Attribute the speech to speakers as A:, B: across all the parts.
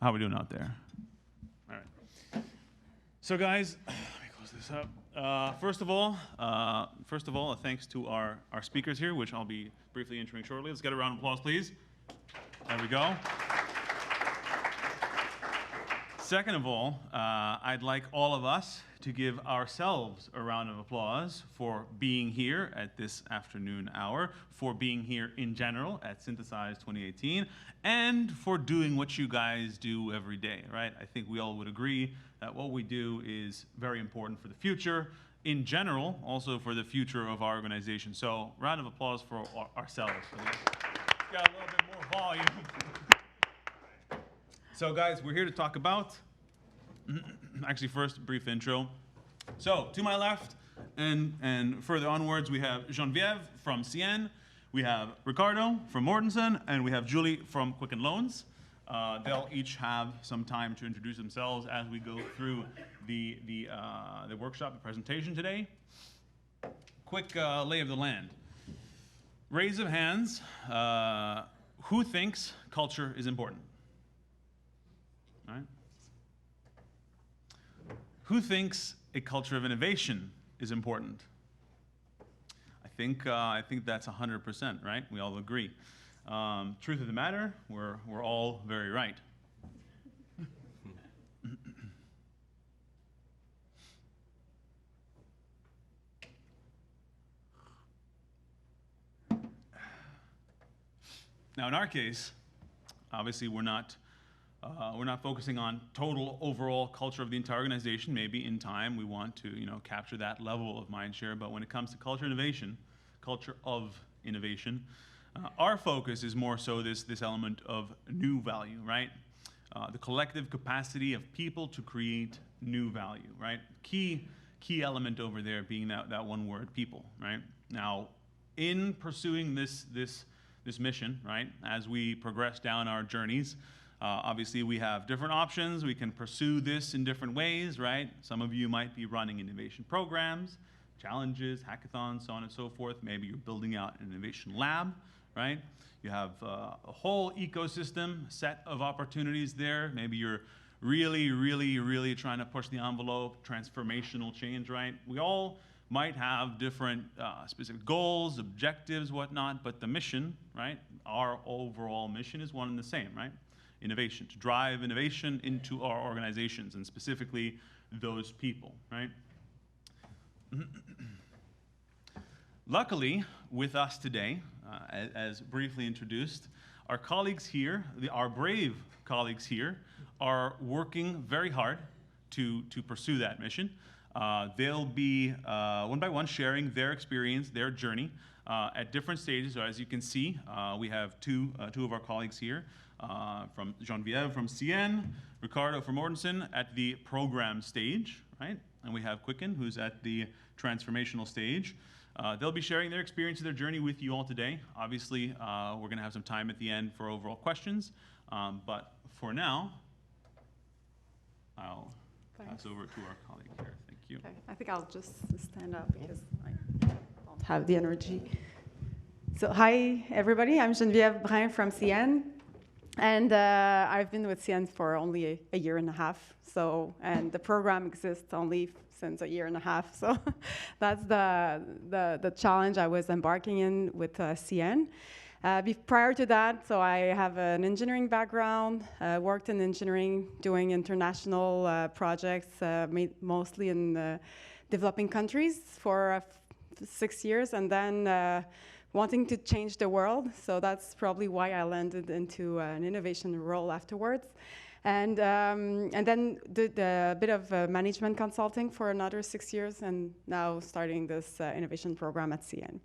A: How we doing out there? All right. So guys, let me close this up. First of all, thanks to our speakers here, which I'll be briefly introing shortly. Let's get a round of applause, please. There we go. Second of all, I'd like all of us to give ourselves a round of applause for being here at this afternoon hour, for being here in general at Synthesize 2018, and for doing what you guys do every day, right? I think we all would agree that what we do is very important for the future, in general, also for the future of our organization. So, round of applause for ourselves. Got a little bit more volume. So guys, we're here to talk about, actually first, brief intro. So to my left and further onwards, we have Geneviève from CN, we have Ricardo from Mortensen, and we have Julie from Quicken Loans. They'll each have some time to introduce themselves as we go through the workshop, the presentation today. Quick lay of the land. Raise of hands, who thinks culture is important? Right? Who thinks a culture of innovation is important? I think that's 100%, right? We all agree. Truth of the matter, we're all very right. Now, in our case, obviously, we're not focusing on total overall culture of the entire organization. Maybe in time we want to, capture that level of mind share. But when it comes to culture of innovation, our focus is more so this element of new value, right? The collective capacity of people to create new value, right? Key element over there being that one word, people, right? Now, in pursuing this mission, right, as we progress down our journeys, obviously, we have different options. We can pursue this in different ways, right? Some of you might be running innovation programs, challenges, hackathons, so on and so forth. Maybe you're building out an innovation lab, right? You have a whole ecosystem set of opportunities there. Maybe you're really, really, really trying to push the envelope, transformational change, right? We all might have different specific goals, objectives, whatnot, but the mission, right? Our overall mission is one and the same, right? Innovation, to drive innovation into our organizations, and specifically those people, right? Luckily, with us today, as briefly introduced, our colleagues here, our brave colleagues here, are working very hard to pursue that mission. They'll be one by one sharing their experience, their journey at different stages. So as you can see, we have two of our colleagues here. From Geneviève from CN, Ricardo from Mortensen at the program stage, right? And we have Quicken, who's at the transformational stage. They'll be sharing their experience of their journey with you all today. Obviously, we're going to have some time at the end for overall questions. But for now, I'll pass over to our colleague here. Thank you.
B: Okay. I think I'll just stand up because I don't have the energy. So hi, everybody. I'm Geneviève Brun from CN. And I've been with CN for only a year and a half. So, and the program exists only since a year and a half. So that's the challenge I was embarking in with CN. Prior to that, so I have an engineering background, worked in engineering, doing international projects, mostly in developing countries for 6 years, and then wanting to change the world. So that's probably why I landed into an innovation role afterwards. And then did a bit of management consulting for another 6 years, and now starting this innovation program at CN.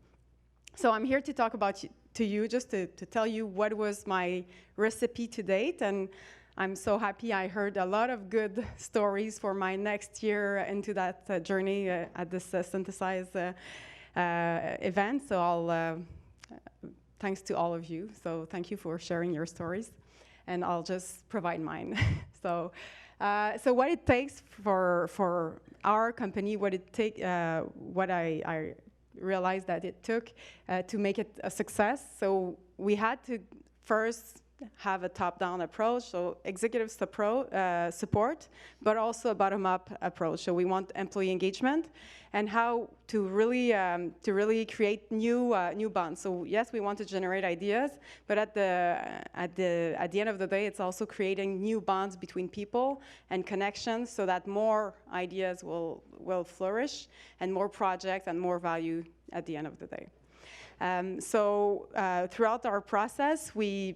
B: So I'm here to talk about to you, just to tell you what was my recipe to date. And I'm so happy I heard a lot of good stories for my next year into that journey at this Synthesize event. So thanks to all of you. So thank you for sharing your stories, and I'll just provide mine. So what it takes for our company, what I realized that it took to make it a success. So we had to first have a top-down approach, so executive support, but also a bottom-up approach. So we want employee engagement and how to really create new bonds. So yes, we want to generate ideas, but at the end of the day, it's also creating new bonds between people and connections, so that more ideas will flourish and more projects and more value at the end of the day. Throughout our process, we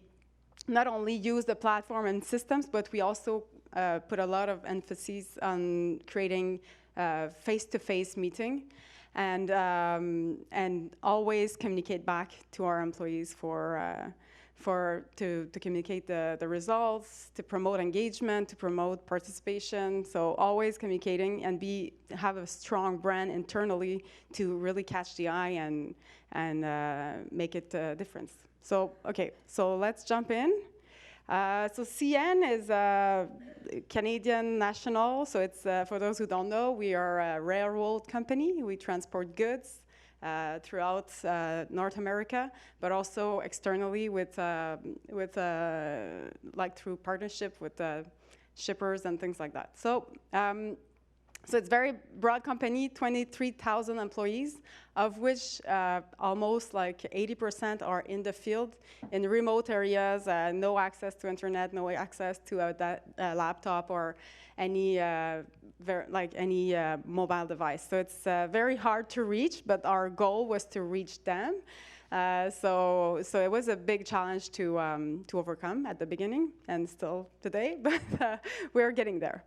B: not only use the platform and systems, but we also put a lot of emphasis on creating face-to-face meeting and always communicate back to our employees to communicate the results, to promote engagement, to promote participation. So always communicating and have a strong brand internally to really catch the eye and make it a difference. So let's jump in. So CN is a Canadian national. So it's, for those who don't know, we are a railroad company. We transport goods throughout North America, but also externally like through partnership with shippers and things like that. So it's a very broad company, 23,000 employees, of which almost like 80% are in the field, in remote areas, no access to internet, no access to a laptop or any mobile device. So it's very hard to reach, but our goal was to reach them. So it was a big challenge to overcome at the beginning, and still today, but we're getting there.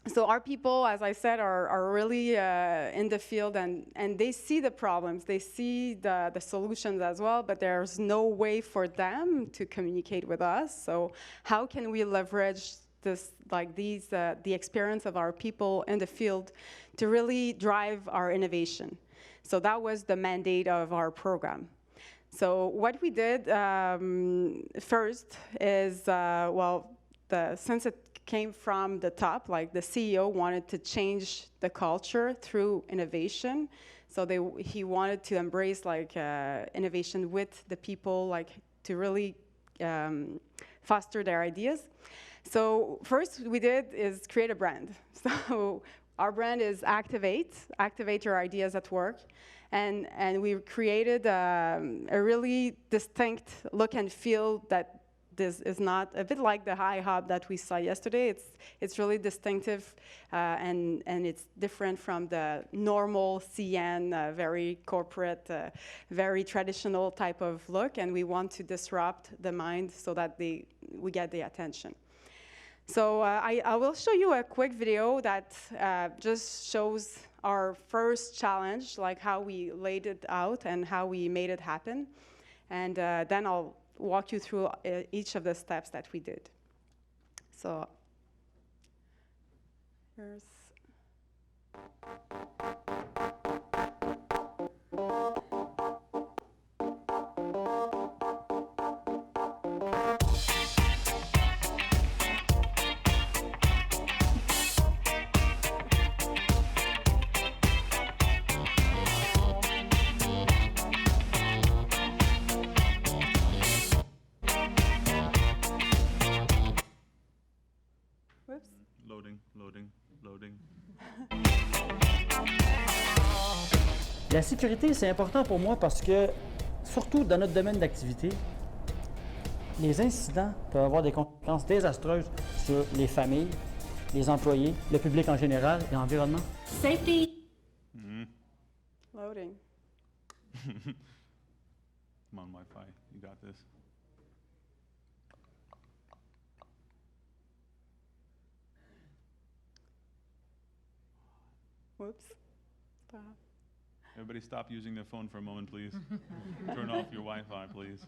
B: So our people, as I said, are really in the field, and they see the problems, they see the solutions as well, but there's no way for them to communicate with us. So how can we leverage the experience of our people in the field to really drive our innovation? So that was the mandate of our program. So what we did first is, since it came from the top, like the CEO wanted to change the culture through innovation. So he wanted to embrace innovation with the people, to really foster their ideas. So first we did is create a brand. So our brand is activate your ideas at work. And we created a really distinct look and feel that this is not a bit like the high hub that we saw yesterday. It's really distinctive and it's different from the normal CN, very corporate, very traditional type of look. And we want to disrupt the mind so that we get the attention. So I will show you a quick video that just shows our first challenge, like how we laid it out and how we made it happen. And then I'll walk you through each of the steps that we did. So here's...
A: Loading.
C: La sécurité, c'est important pour moi parce que, surtout dans notre domaine d'activité, les incidents peuvent avoir des conséquences désastreuses sur les familles, les employés, le public en général et l'environnement.
D: Safety.
B: Loading.
A: Come on, Wi-Fi, you got this.
B: Whoops. Stop.
A: Everybody stop using their phone for a moment, please. Turn off your Wi-Fi, please.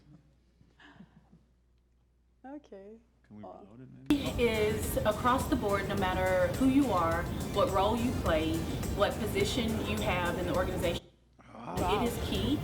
B: Okay.
A: Can we reload it maybe?
D: It is across the board, no matter who you are, what role you play, what position you have in the organization. It is key.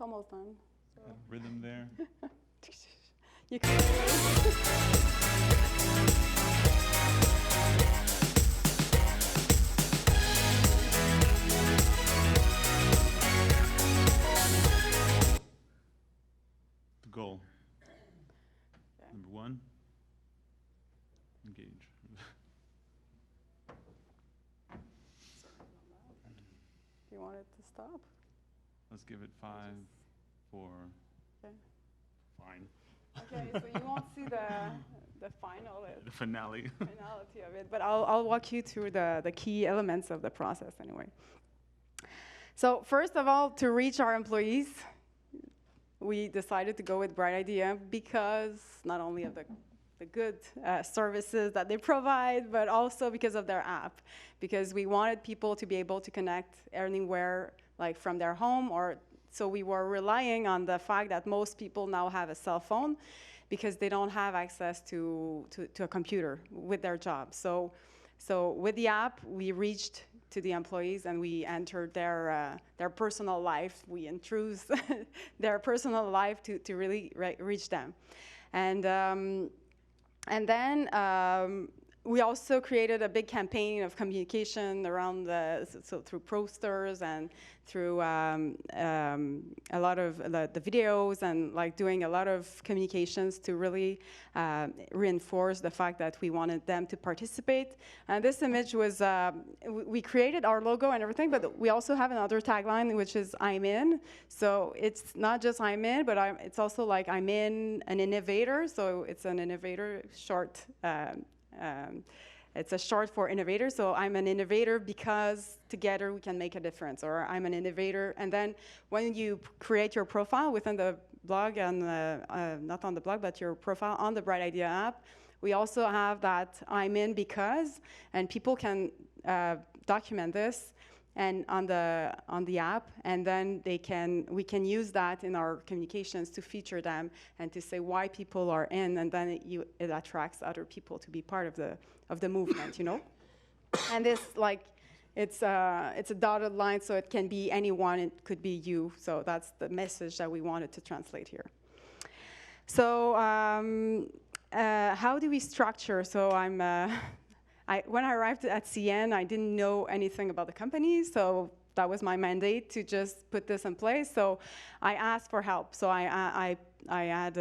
B: almost done.
A: Rhythm there.
B: You can
A: The goal. Number 1, engage.
B: Do you want it to stop?
A: Let's give it 5, 4.
B: Okay.
A: Fine.
B: Okay, so you won't see the final
A: The finale.
B: finality of it, but I'll walk you through the key elements of the process anyway. So first of all, to reach our employees, we decided to go with Bright Idea because not only of the good services that they provide, but also because of their app. Because we wanted people to be able to connect anywhere, like from their home, or so we were relying on the fact that most people now have a cell phone because they don't have access to a computer with their job. So with the app, we reached to the employees and we entered their personal life. We introduced their personal life to really reach them. And then we also created a big campaign of communication around so through posters and through a lot of the videos and like doing a lot of communications to really reinforce the fact that we wanted them to participate. And this image was, we created our logo and everything, but we also have another tagline, which is I'm in. So it's not just I'm in, but it's also like I'm in an innovator. So it's an innovator short. It's a short for innovator, so I'm an innovator because together we can make a difference, or I'm an innovator. And then when you create your profile within the blog, and not on the blog, but your profile on the Bright Idea app, we also have that I'm in because, and people can document this and on the app, and then we can use that in our communications to feature them and to say why people are in, and then it attracts other people to be part of the movement, you know. And this it's a dotted line, so it can be anyone. It could be you. So that's the message that we wanted to translate here. So how do we structure? So when I arrived at CN, I didn't know anything about the company, so that was my mandate to just put this in place. So I asked for help. So I had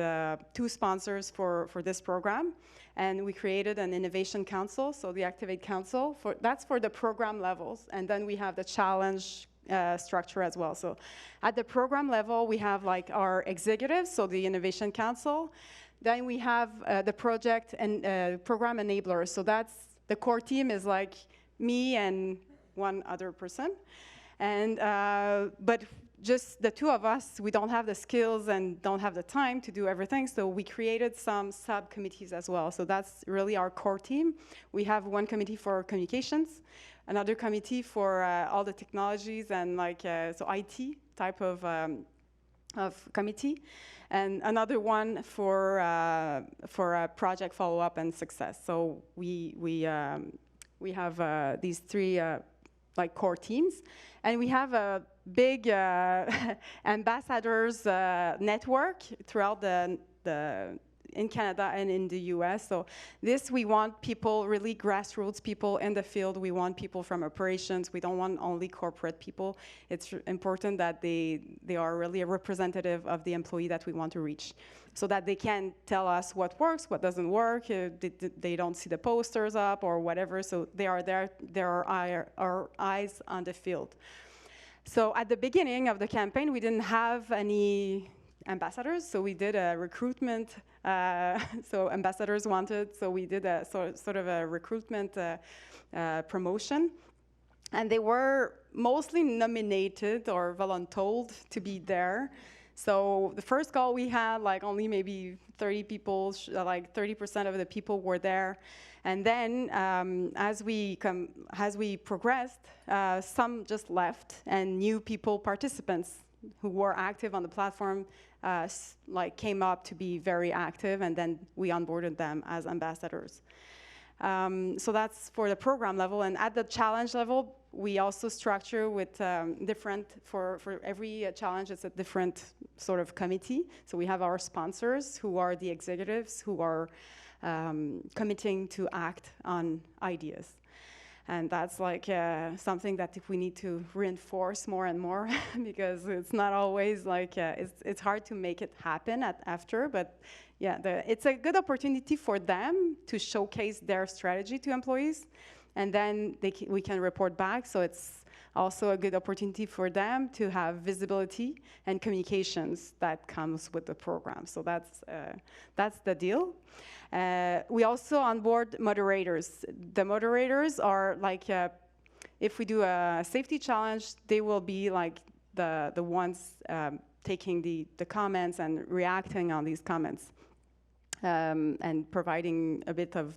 B: 2 sponsors for this program, and we created an innovation council, so the Activate Council. That's for the program levels, and then we have the challenge structure as well. So at the program level, we have like our executives, so the innovation council. Then we have the project and program enablers. So that's the core team is like me and one other person. And but just the 2 of us, we don't have the skills and don't have the time to do everything, so we created some subcommittees as well. So that's really our core team. We have one committee for communications, another committee for all the technologies and so IT type of committee, and another one for project follow-up and success. So we have these 3 core teams, and we have a big ambassadors network throughout in Canada and in the US. So we want people, really grassroots people in the field. We want people from operations. We don't want only corporate people. It's important that they are really a representative of the employee that we want to reach, so that they can tell us what works, what doesn't work. They don't see the posters up or whatever. So they are there. There are our eyes on the field. So at the beginning of the campaign, we didn't have any ambassadors, so we did a recruitment. So ambassadors wanted, so we did a sort of a recruitment promotion, and they were mostly nominated or voluntold to be there. So the first call we had, only maybe 30 people, 30% of the people were there. And then as we progressed, some just left, and new participants who were active on the platform came up to be very active, and then we onboarded them as ambassadors. So that's for the program level. And at the challenge level, we also structure with for every challenge, it's a different sort of committee. So we have our sponsors, who are the executives, who are committing to act on ideas. And that's like something that we need to reinforce more and more because it's not always like, it's hard to make it happen after, but yeah, it's a good opportunity for them to showcase their strategy to employees, and then we can report back. So it's also a good opportunity for them to have visibility and communications that comes with the program. So that's the deal. We also onboard moderators. The moderators are like, if we do a safety challenge, they will be like the ones taking the comments and reacting on these comments, and providing a bit of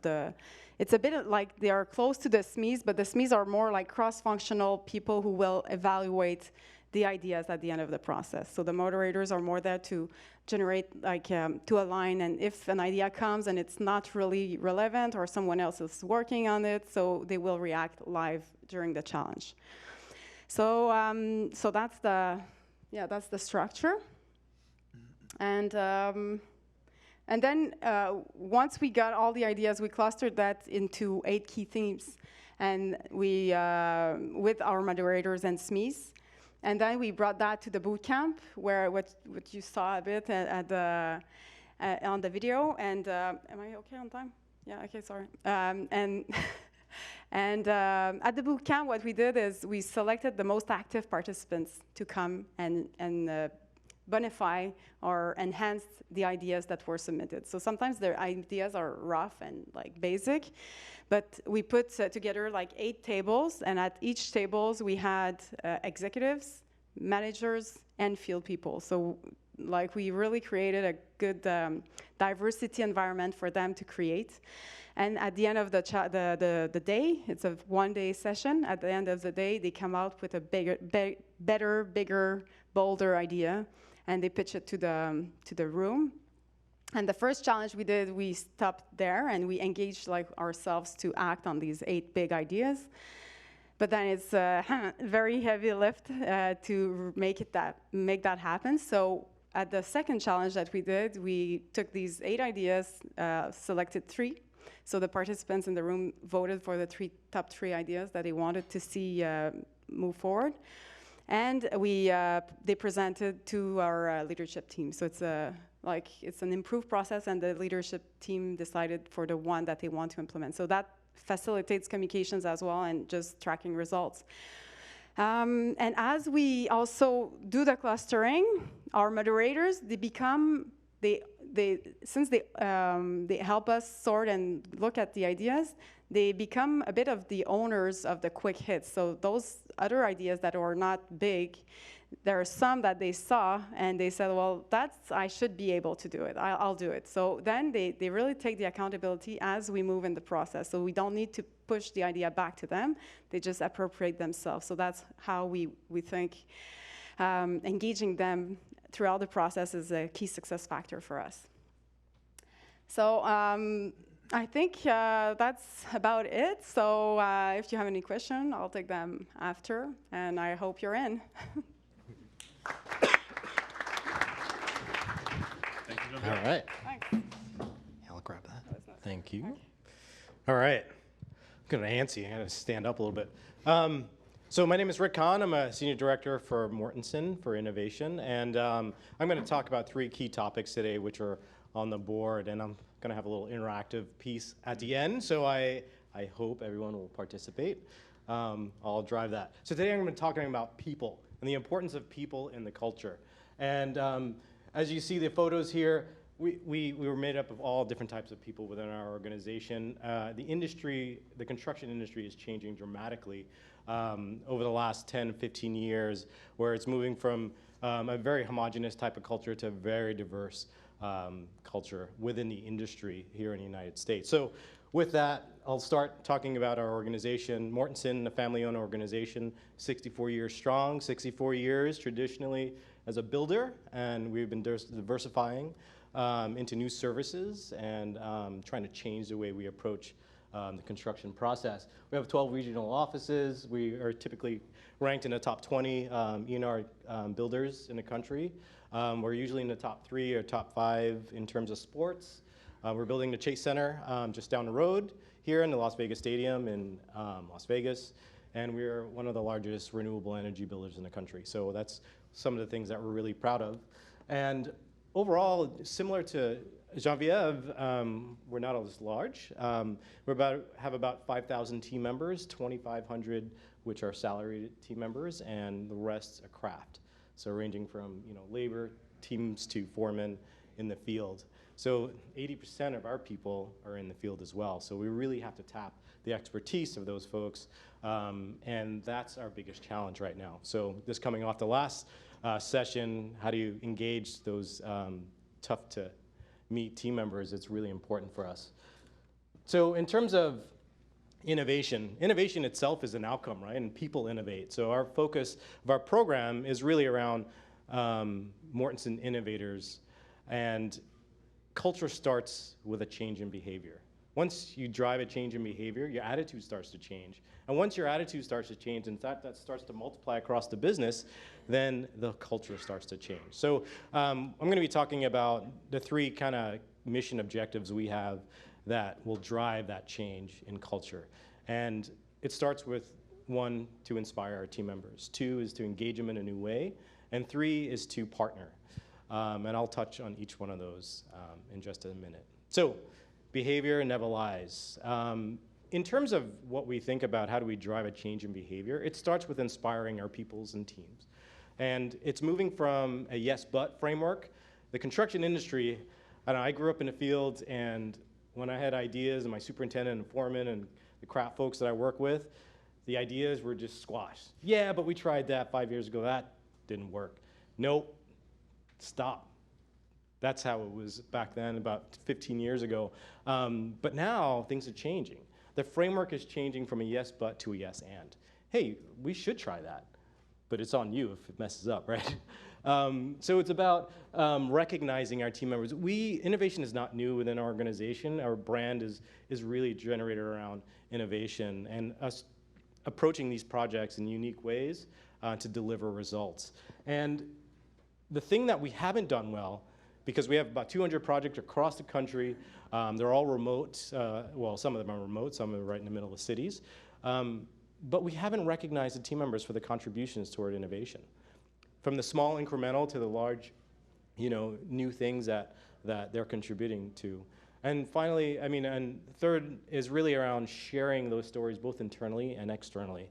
B: it's a bit like they are close to the SMEs, but the SMEs are more like cross-functional people who will evaluate the ideas at the end of the process. So the moderators are more there to generate, like, to align, and if an idea comes and it's not really relevant or someone else is working on it, so they will react live during the challenge. So so that's the structure. And then once we got all the ideas, we clustered that into 8 key themes, and we with our moderators and SMEs. And then we brought that to the boot camp, where what you saw a bit on the video. And am I okay on time? Yeah. Okay. Sorry. And at the boot camp, what we did is we selected the most active participants to come and bonify or enhance the ideas that were submitted. So sometimes their ideas are rough and like basic, but we put together like 8 tables, and at each tables we had executives, managers, and field people. So like we really created a good diversity environment for them to create. And at the end of the day, it's a 1-day session. At the end of the day, they come out with a better, bigger, bolder idea, and they pitch it to the room. And the first challenge we did, we stopped there and we engaged like ourselves to act on these 8 big ideas. But then it's a very heavy lift to make that happen. So at the second challenge that we did, we took these 8 ideas, selected 3. So the participants in the room voted for the top 3 ideas that they wanted to see move forward. And they presented to our leadership team. So it's an improved process, and the leadership team decided for the one that they want to implement. So that facilitates communications as well, and just tracking results. And as we also do the clustering, our moderators, since they help us sort and look at the ideas, they become a bit of the owners of the quick hits. So those other ideas that are not big, there are some that they saw and they said, well, I should be able to do it. I'll do it. So then they really take the accountability as we move in the process. So we don't need to push the idea back to them. They just appropriate themselves. So that's how we think engaging them throughout the process is a key success factor for us. So I think that's about it. So if you have any questions, I'll take them after, and I hope you're in.
A: Thank you,
E: All right.
B: Thanks.
E: Yeah, I'll grab that.
B: Nice.
E: Thank you.
B: Okay.
E: All right. I'm kind of antsy. I got to stand up a little bit. So my name is Rick Kahn. I'm a senior director for Mortensen for innovation, and I'm going to talk about 3 key topics today, which are on the board, and I'm going to have a little interactive piece at the end. So I hope everyone will participate. I'll drive that. So today I'm going to be talking about people and the importance of people in the culture. And as you see the photos here, we were made up of all different types of people within our organization. The construction industry is changing dramatically over the last 10, 15 years, where it's moving from a very homogeneous type of culture to a very diverse culture within the industry here in the United States. So with that, I'll start talking about our organization. Mortensen, a family-owned organization, 64 years strong, 64 years traditionally as a builder, and we've been diversifying into new services and trying to change the way we approach the construction process. We have 12 regional offices. We are typically ranked in the top 20 ENR builders in the country. We're usually in the top 3 or top 5 in terms of sports. We're building the Chase Center just down the road here in the Las Vegas Stadium in Las Vegas. And we're one of the largest renewable energy builders in the country. So that's some of the things that we're really proud of. And overall, similar to Genevieve, we're not as large. We have about 5,000 team members, 2,500 which are salaried team members, and the rest are craft. So ranging from labor teams to foremen in the field. So 80% of our people are in the field as well. So we really have to tap the expertise of those folks, and that's our biggest challenge right now. So this coming off the last session, how do you engage those tough to meet team members? It's really important for us. So in terms of innovation itself is an outcome, right? And people innovate. So our focus of our program is really around Mortenson innovators, and culture starts with a change in behavior. Once you drive a change in behavior, your attitude starts to change. And once your attitude starts to change, and that starts to multiply across the business, then the culture starts to change. So I'm going to be talking about the 3 kind of mission objectives we have that will drive that change in culture. And it starts with 1, to inspire our team members. 2 is to engage them in a new way. And 3 is to partner. And I'll touch on each one of those in just a minute. So behavior never lies. In terms of what we think about how do we drive a change in behavior, it starts with inspiring our peoples and teams. And it's moving from a yes but framework. The construction industry, I grew up in the field, and when I had ideas, and my superintendent and foreman and the craft folks that I work with, the ideas were just squashed. Yeah, but we tried that 5 years ago. That didn't work. Nope. Stop. That's how it was back then, about 15 years ago. But now things are changing. The framework is changing from a yes but to a yes and. Hey, we should try that, but it's on you if it messes up, right? So it's about recognizing our team members. Innovation is not new within our organization. Our brand is really generated around innovation and us approaching these projects in unique ways to deliver results. And the thing that we haven't done well, because we have about 200 projects across the country, they're all remote. Well, some of them are remote, some are right in the middle of cities. But we haven't recognized the team members for the contributions toward innovation. From the small incremental to the large, new things that they're contributing to. And finally, and third is really around sharing those stories both internally and externally.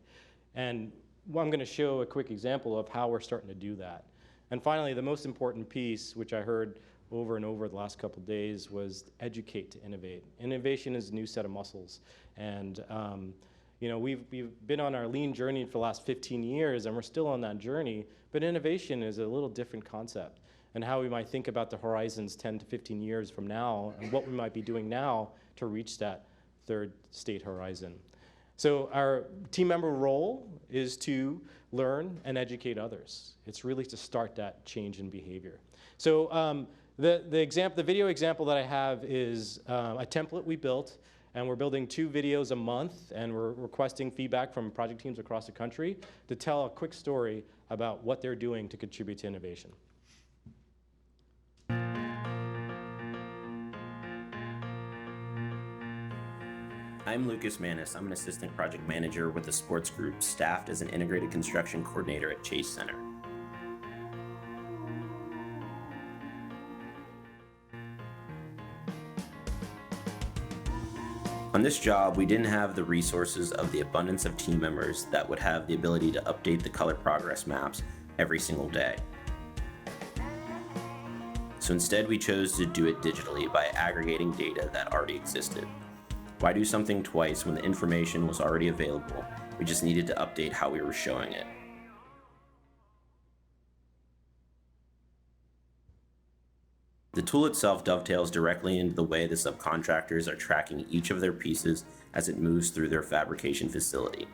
E: And I'm going to show a quick example of how we're starting to do that. And finally, the most important piece, which I heard over and over the last couple of days, was educate to innovate. Innovation is a new set of muscles. And we've been on our lean journey for the last 15 years, and we're still on that journey. But innovation is a little different concept, and how we might think about the horizons 10 to 15 years from now, and what we might be doing now to reach that third state horizon. So our team member role is to learn and educate others. It's really to start that change in behavior. So the video example that I have is a template we built, and we're building 2 videos a month, and we're requesting feedback from project teams across the country to tell a quick story about what they're doing to contribute to innovation.
F: I'm Lucas Manis. I'm an assistant project manager with the sports group, staffed as an integrated construction coordinator at Chase Center. On this job, we didn't have the resources of the abundance of team members that would have the ability to update the color progress maps every single day. So instead, we chose to do it digitally by aggregating data that already existed. Why do something twice when the information was already available? We just needed to update how we were showing it. The tool itself dovetails directly into the way the subcontractors are tracking each of their pieces as it moves through their fabrication facility.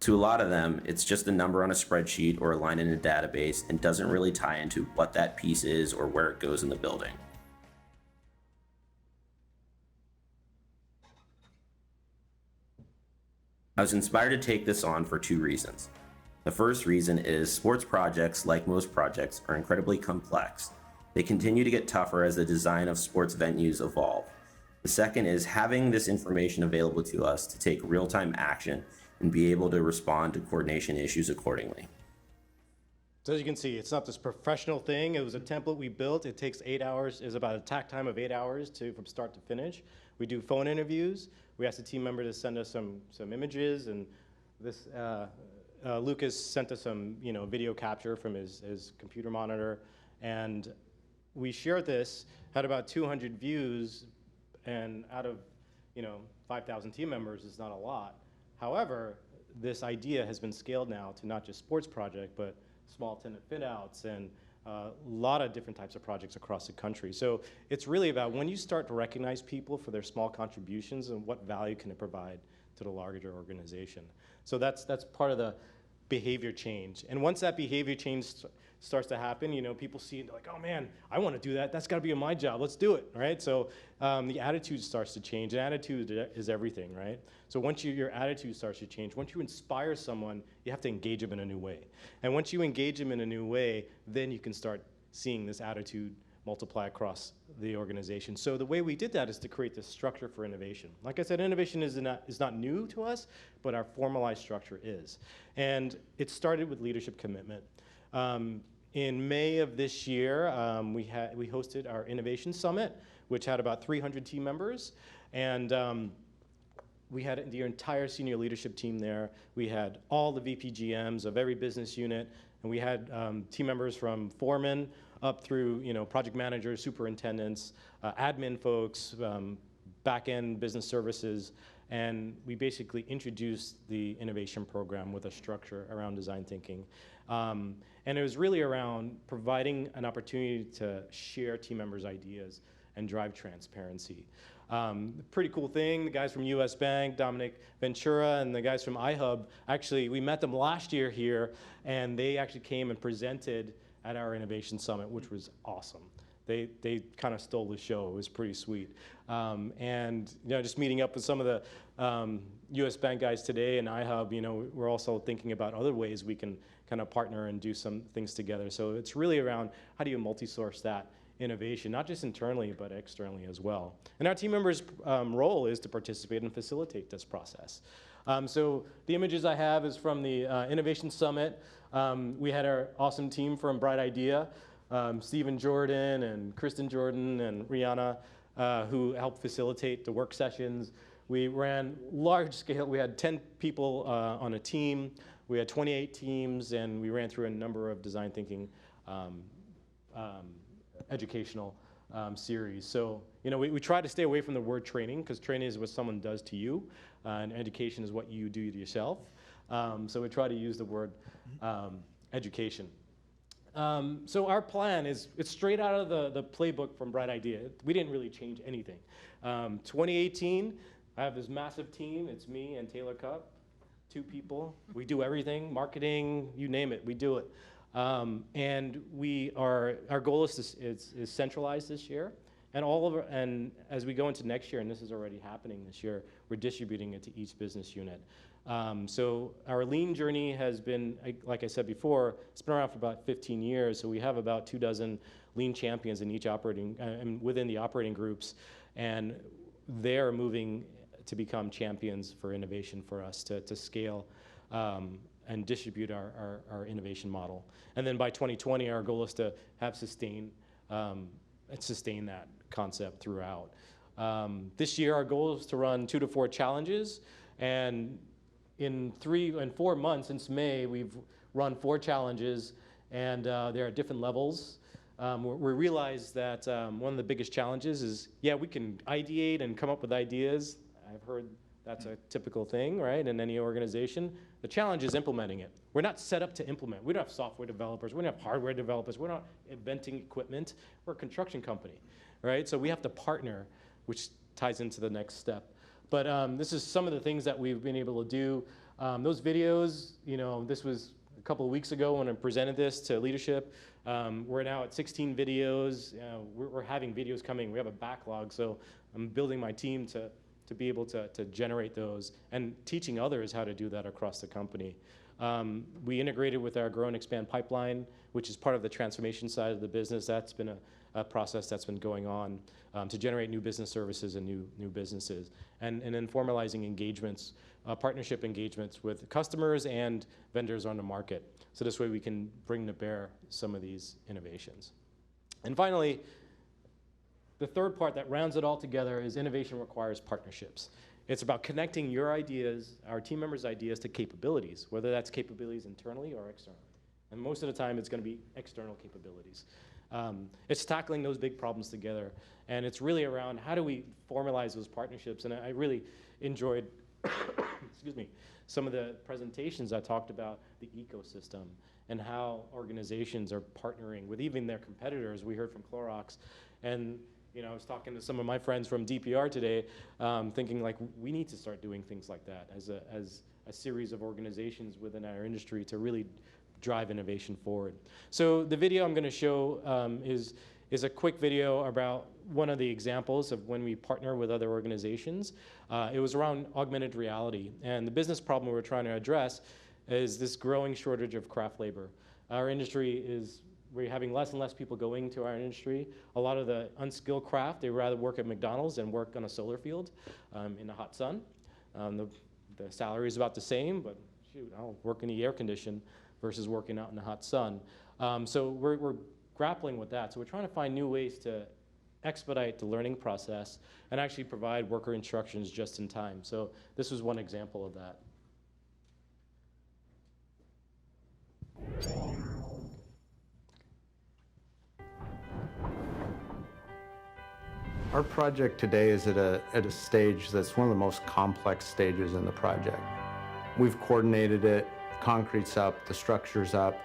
F: To a lot of them, it's just a number on a spreadsheet or a line in a database and doesn't really tie into what that piece is or where it goes in the building. I was inspired to take this on for two reasons. The first reason is sports projects, like most projects, are incredibly complex. They continue to get tougher as the design of sports venues evolve. The second is having this information available to us to take real-time action and be able to respond to coordination issues accordingly.
E: So as you can see, it's not this professional thing. It was a template we built. It takes 8 hours, is about a tack time of 8 hours from start to finish. We do phone interviews. We ask the team member to send us some images, and this Lucas sent us some video capture from his computer monitor, and we shared this, had about 200 views, and out of 5,000 team members is not a lot. However, this idea has been scaled now to not just sports project, but small tenant fit outs and a lot of different types of projects across the country. So it's really about when you start to recognize people for their small contributions and what value can it provide to the larger organization. So that's part of the behavior change. And once that behavior change starts to happen, people see it like, oh man, I want to do that. That's got to be my job. Let's do it, right? So the attitude starts to change. And attitude is everything, right? So once your attitude starts to change, once you inspire someone, you have to engage them in a new way. And once you engage them in a new way, then you can start seeing this attitude multiply across the organization. So the way we did that is to create this structure for innovation. Like I said, innovation is not new to us, but our formalized structure is. And it started with leadership commitment. In May of this year, we hosted our Innovation Summit, which had about 300 team members. And we had the entire senior leadership team there. We had all the VPGMs of every business unit, and we had team members from foremen up through project managers, superintendents, admin folks, back-end business services, and we basically introduced the innovation program with a structure around design thinking. And it was really around providing an opportunity to share team members' ideas and drive transparency. Pretty cool thing, the guys from US Bank, Dominic Ventura, and the guys from iHub, actually, we met them last year here, and they actually came and presented at our Innovation Summit, which was awesome. They kind of stole the show. It was pretty sweet. And just meeting up with some of the US Bank guys today and iHub, we're also thinking about other ways we can kind of partner and do some things together. So it's really around how do you multi-source that innovation, not just internally, but externally as well. And our team members' role is to participate and facilitate this process. So the images I have is from the Innovation Summit. We had our awesome team from Bright Idea, Stephen Jordan and Kristen Jordan and Rihanna, who helped facilitate the work sessions. We ran large scale. We had 10 people on a team. We had 28 teams, and we ran through a number of design thinking educational series. So, we try to stay away from the word training, because training is what someone does to you, and education is what you do to yourself. So we try to use the word education. So our plan is, it's straight out of the playbook from Bright Idea. We didn't really change anything. 2018, I have this massive team. It's me and Taylor Cupp, 2 people. We do everything, marketing, you name it, we do it. And our goal is centralized this year. And as we go into next year, and this is already happening this year, we're distributing it to each business unit. So our lean journey has been, like I said before, it's been around for about 15 years. So we have about 24 lean champions in each operating, and within the operating groups, and they're moving to become champions for innovation for us to scale and distribute our innovation model. And then by 2020, our goal is to have sustain that concept throughout. This year, our goal is to run 2 to 4 challenges, and in 3 and 4 months since May, we've run 4 challenges, and they're at different levels. We realized that one of the biggest challenges is, we can ideate and come up with ideas. I've heard that's a typical thing, right, in any organization. The challenge is implementing it. We're not set up to implement. We don't have software developers. We don't have hardware developers. We're not inventing equipment. We're a construction company, right? So we have to partner, which ties into the next step. But this is some of the things that we've been able to do. Those videos, this was a couple of weeks ago when I presented this to leadership. We're now at 16 videos. We're having videos coming. We have a backlog, so I'm building my team to to be able to generate those and teaching others how to do that across the company. We integrated with our Grow and Expand pipeline, which is part of the transformation side of the business. That's been a process that's been going on to generate new business services and new businesses. And then formalizing engagements, partnership engagements with customers and vendors on the market. So this way we can bring to bear some of these innovations. And finally, the third part that rounds it all together is innovation requires partnerships. It's about connecting your ideas, our team members' ideas, to capabilities, whether that's capabilities internally or externally. And most of the time, it's going to be external capabilities. It's tackling those big problems together. And it's really around how do we formalize those partnerships. And I really enjoyed excuse me, some of the presentations that talked about the ecosystem and how organizations are partnering with even their competitors. We heard from Clorox. And I was talking to some of my friends from DPR today, thinking like we need to start doing things like that as a series of organizations within our industry to really drive innovation forward. So the video I'm going to show is a quick video about one of the examples of when we partner with other organizations. It was around augmented reality, and the business problem we're trying to address is this growing shortage of craft labor. Our industry we're having less and less people going to our industry. A lot of the unskilled craft, they rather work at McDonald's than work on a solar field in the hot sun. The salary is about the same, but shoot, I'll work in the air condition versus working out in the hot sun. So we're grappling with that. So we're trying to find new ways to expedite the learning process and actually provide worker instructions just in time. So this was one example of that.
G: Our project today is at a stage that's one of the most complex stages in the project. We've coordinated it, concrete's up, the structure's up.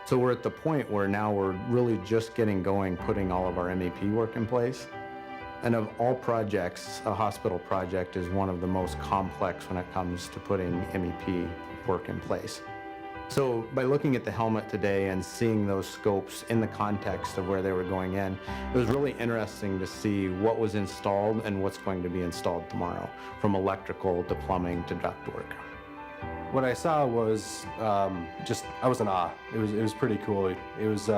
G: So we're at the point where now we're really just getting going, putting all of our MEP work in place. And of all projects, a hospital project is one of the most complex when it comes to putting MEP work in place. So by looking at the helmet today and seeing those scopes in the context of where they were going in, it was really interesting to see what was installed and what's going to be installed tomorrow, from electrical to plumbing to ductwork.
H: What I saw was I was in awe. It was pretty cool. It was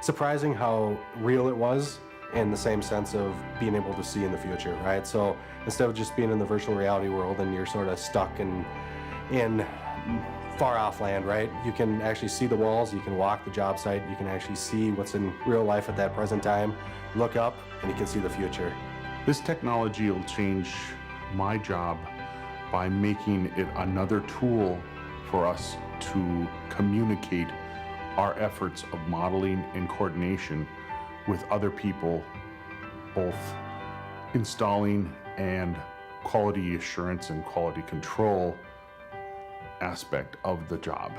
H: surprising how real it was, in the same sense of being able to see in the future, right? So instead of just being in the virtual reality world and you're sort of stuck in far off land, right? You can actually see the walls, you can walk the job site, you can actually see what's in real life at that present time, look up, and you can see the future.
I: This technology will change my job by making it another tool for us to communicate our efforts of modeling and coordination with other people, both installing and quality assurance and quality control aspect of the job.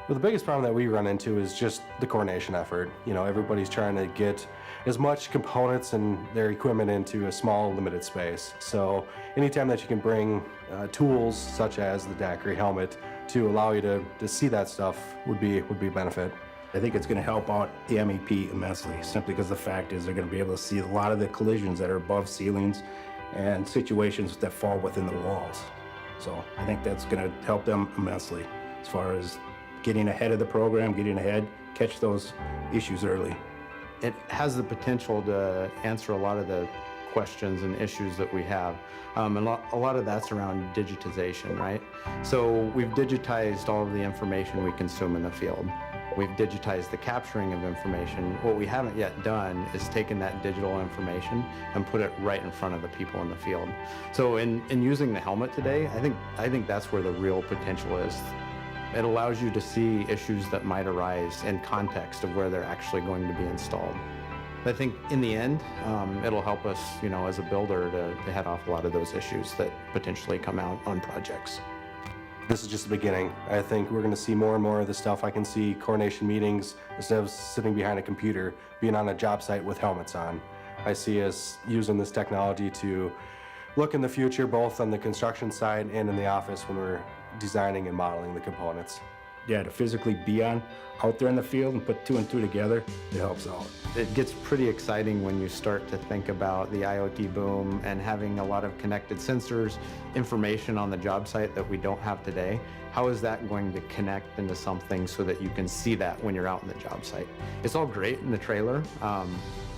H: Well, the biggest problem that we run into is just the coordination effort. Everybody's trying to get as much components and their equipment into a small, limited space. So anytime that you can bring tools such as the daiquiri helmet to allow you to see that stuff would be a benefit.
J: I think it's going to help out the MEP immensely, simply because the fact is they're going to be able to see a lot of the collisions that are above ceilings and situations that fall within the walls. So I think that's going to help them immensely as far as getting ahead of the program, getting ahead, catch those issues early.
G: It has the potential to answer a lot of the questions and issues that we have. And a lot of that's around digitization, right? So we've digitized all of the information we consume in the field. We've digitized the capturing of information. What we haven't yet done is taken that digital information and put it right in front of the people in the field. So in using the helmet today, I think that's where the real potential is. It allows you to see issues that might arise in context of where they're actually going to be installed. I think in the end, it'll help us, as a builder to head off a lot of those issues that potentially come out on projects.
H: This is just the beginning. I think we're going to see more and more of this stuff. I can see coordination meetings, instead of sitting behind a computer, being on a job site with helmets on. I see us using this technology to look in the future, both on the construction side and in the office when we're designing and modeling the components.
J: to physically be out there in the field and put 2 and 2 together, it helps out.
G: It gets pretty exciting when you start to think about the IoT boom and having a lot of connected sensors, information on the job site that we don't have today. How is that going to connect into something so that you can see that when you're out in the job site? It's all great in the trailer.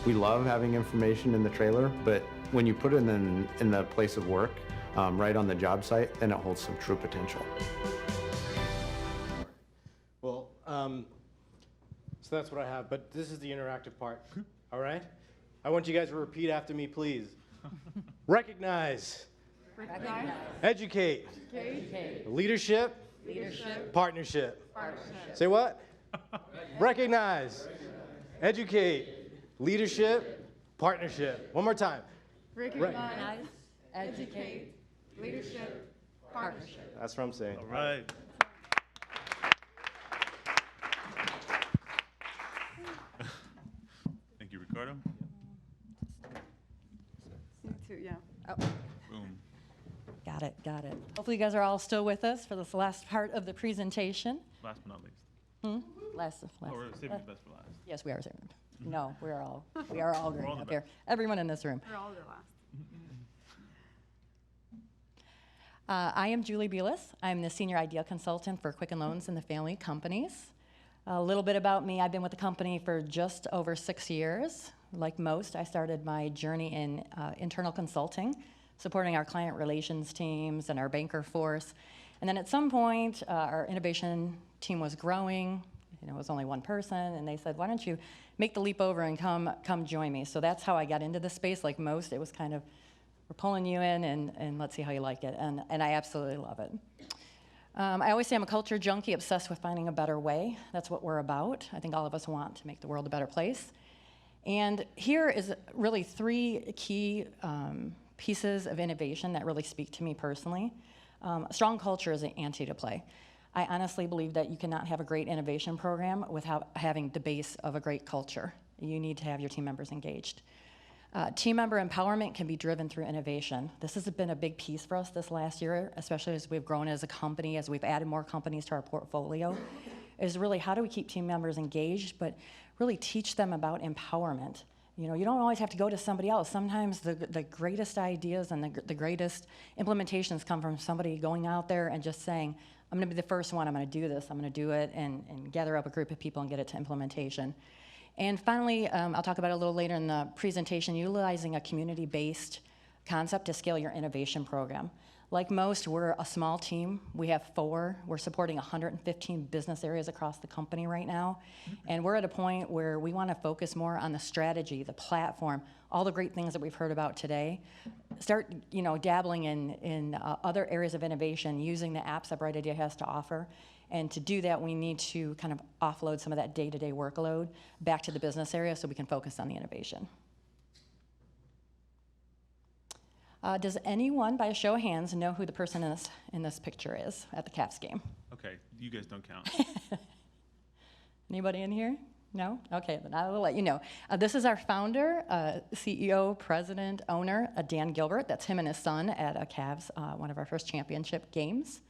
G: We love having information in the trailer, but when you put it in the place of work, right on the job site, then it holds some true potential.
E: Well, so that's what I have, but this is the interactive part, all right? I want you guys to repeat after me, please. Recognize.
K: Recognize.
E: Educate.
K: Educate.
E: Leadership.
K: Leadership.
E: Partnership.
K: Partnership.
E: Say what? Recognize. Educate. Leadership. Partnership. One more time.
K: Recognize. Educate. Leadership. Partnership.
E: That's what I'm saying.
A: All right. Thank you, Ricardo.
B: You too, yeah.
A: Boom.
K: Got it, got it. Hopefully you guys are all still with us for this last part of the presentation.
A: Last but not least.
K: Last.
A: Oh, we're saving the best for last.
K: Yes, we are saving them. No, we are all great
A: all the
K: up here. Everyone in this room.
B: We're all the last.
K: I am Julie Belis. I'm the Senior Ideal Consultant for Quicken Loans and the Family Companies. A little bit about me, I've been with the company for just over 6 years. Like most, I started my journey in internal consulting, supporting our client relations teams and our banker force. And then at some point, our innovation team was growing. It was only one person, and they said, why don't you make the leap over and come join me? So that's how I got into this space. Like most, it was kind of, we're pulling you in, and let's see how you like it. And I absolutely love it. I always say I'm a culture junkie, obsessed with finding a better way. That's what we're about. I think all of us want to make the world a better place. And here is really 3 key pieces of innovation that really speak to me personally. A strong culture is an ante to play. I honestly believe that you cannot have a great innovation program without having the base of a great culture. You need to have your team members engaged. Team member empowerment can be driven through innovation. This has been a big piece for us this last year, especially as we've grown as a company, as we've added more companies to our portfolio, is really how do we keep team members engaged, but really teach them about empowerment. You don't always have to go to somebody else. Sometimes the greatest ideas and the greatest implementations come from somebody going out there and just saying, I'm gonna be the first one, I'm gonna do this, I'm gonna do it, and gather up a group of people and get it to implementation. And finally, I'll talk about it a little later in the presentation, utilizing a community-based concept to scale your innovation program. Like most, we're a small team. We have 4. We're supporting 115 business areas across the company right now. And we're at a point where we want to focus more on the strategy, the platform, all the great things that we've heard about today. Start, dabbling in other areas of innovation, using the apps that Bright Idea has to offer. And to do that, we need to kind of offload some of that day-to-day workload back to the business area so we can focus on the innovation. Does anyone, by a show of hands, know who the person in this picture is at the Cavs game?
A: Okay, you guys don't count.
K: Anybody in here? No? Okay, then I will let you know. This is our founder, CEO, president, owner, Dan Gilbert. That's him and his son at Cavs, one of our first championship games.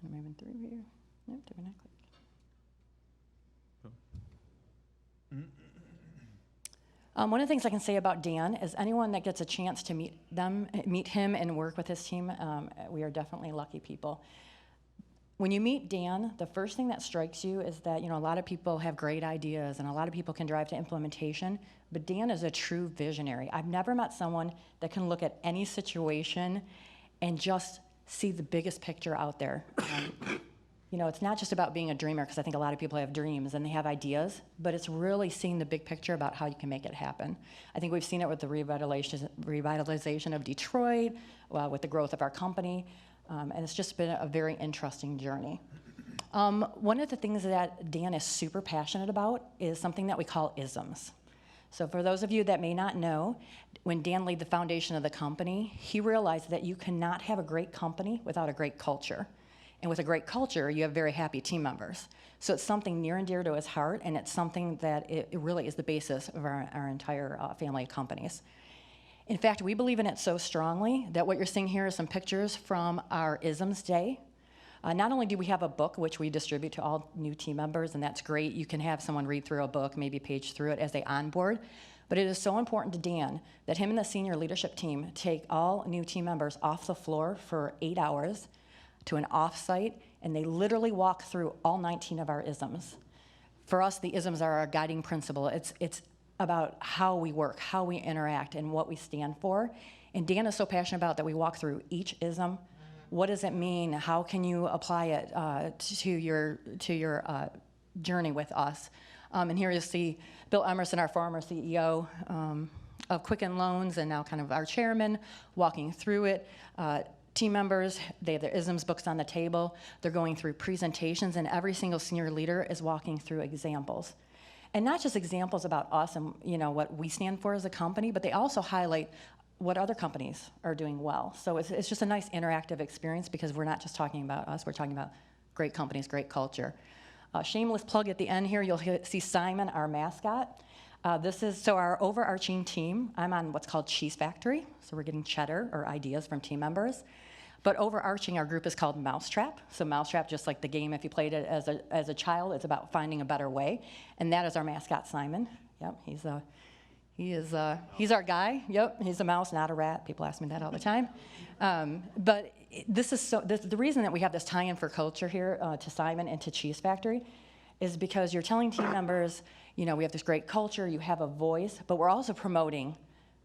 K: I'm moving through here. Nope, did we not click? One of the things I can say about Dan is anyone that gets a chance to meet him and work with his team, we are definitely lucky people. When you meet Dan, the first thing that strikes you is that a lot of people have great ideas and a lot of people can drive to implementation, but Dan is a true visionary. I've never met someone that can look at any situation and just see the biggest picture out there. It's not just about being a dreamer, because I think a lot of people have dreams and they have ideas, but it's really seeing the big picture about how you can make it happen. I think we've seen it with the revitalization of Detroit, with the growth of our company, and it's just been a very interesting journey. One of the things that Dan is super passionate about is something that we call isms. So for those of you that may not know, when Dan laid the foundation of the company, he realized that you cannot have a great company without a great culture. And with a great culture, you have very happy team members. So it's something near and dear to his heart, and it's something that it really is the basis of our entire family of companies. In fact, we believe in it so strongly that what you're seeing here are some pictures from our ISMS Day. Not only do we have a book, which we distribute to all new team members, and that's great. You can have someone read through a book, maybe page through it as they onboard. But it is so important to Dan that him and the senior leadership team take all new team members off the floor for 8 hours to an off-site, and they literally walk through all 19 of our isms. For us, the isms are our guiding principle. It's about how we work, how we interact, and what we stand for. And Dan is so passionate about that we walk through each ism. What does it mean? How can you apply it to your journey with us? And here you see Bill Emerson, our former CEO of Quicken Loans and now kind of our chairman, walking through it. Team members, they have their isms books on the table. They're going through presentations, and every single senior leader is walking through examples. And not just examples about us and what we stand for as a company, but they also highlight what other companies are doing well. So it's just a nice interactive experience because we're not just talking about us, we're talking about great companies, great culture. Shameless plug at the end here, you'll see Simon, our mascot. This is our overarching team. I'm on what's called Cheese Factory, so we're getting cheddar or ideas from team members. But overarching our group is called Mousetrap. So Mousetrap, just like the game, if you played it as a child, it's about finding a better way. And that is our mascot, Simon. Yep, he's our guy. Yep, he's a mouse, not a rat. People ask me that all the time. But this is the reason that we have this tie-in for culture here to Simon and to Cheese Factory is because you're telling team members, we have this great culture, you have a voice, but we're also promoting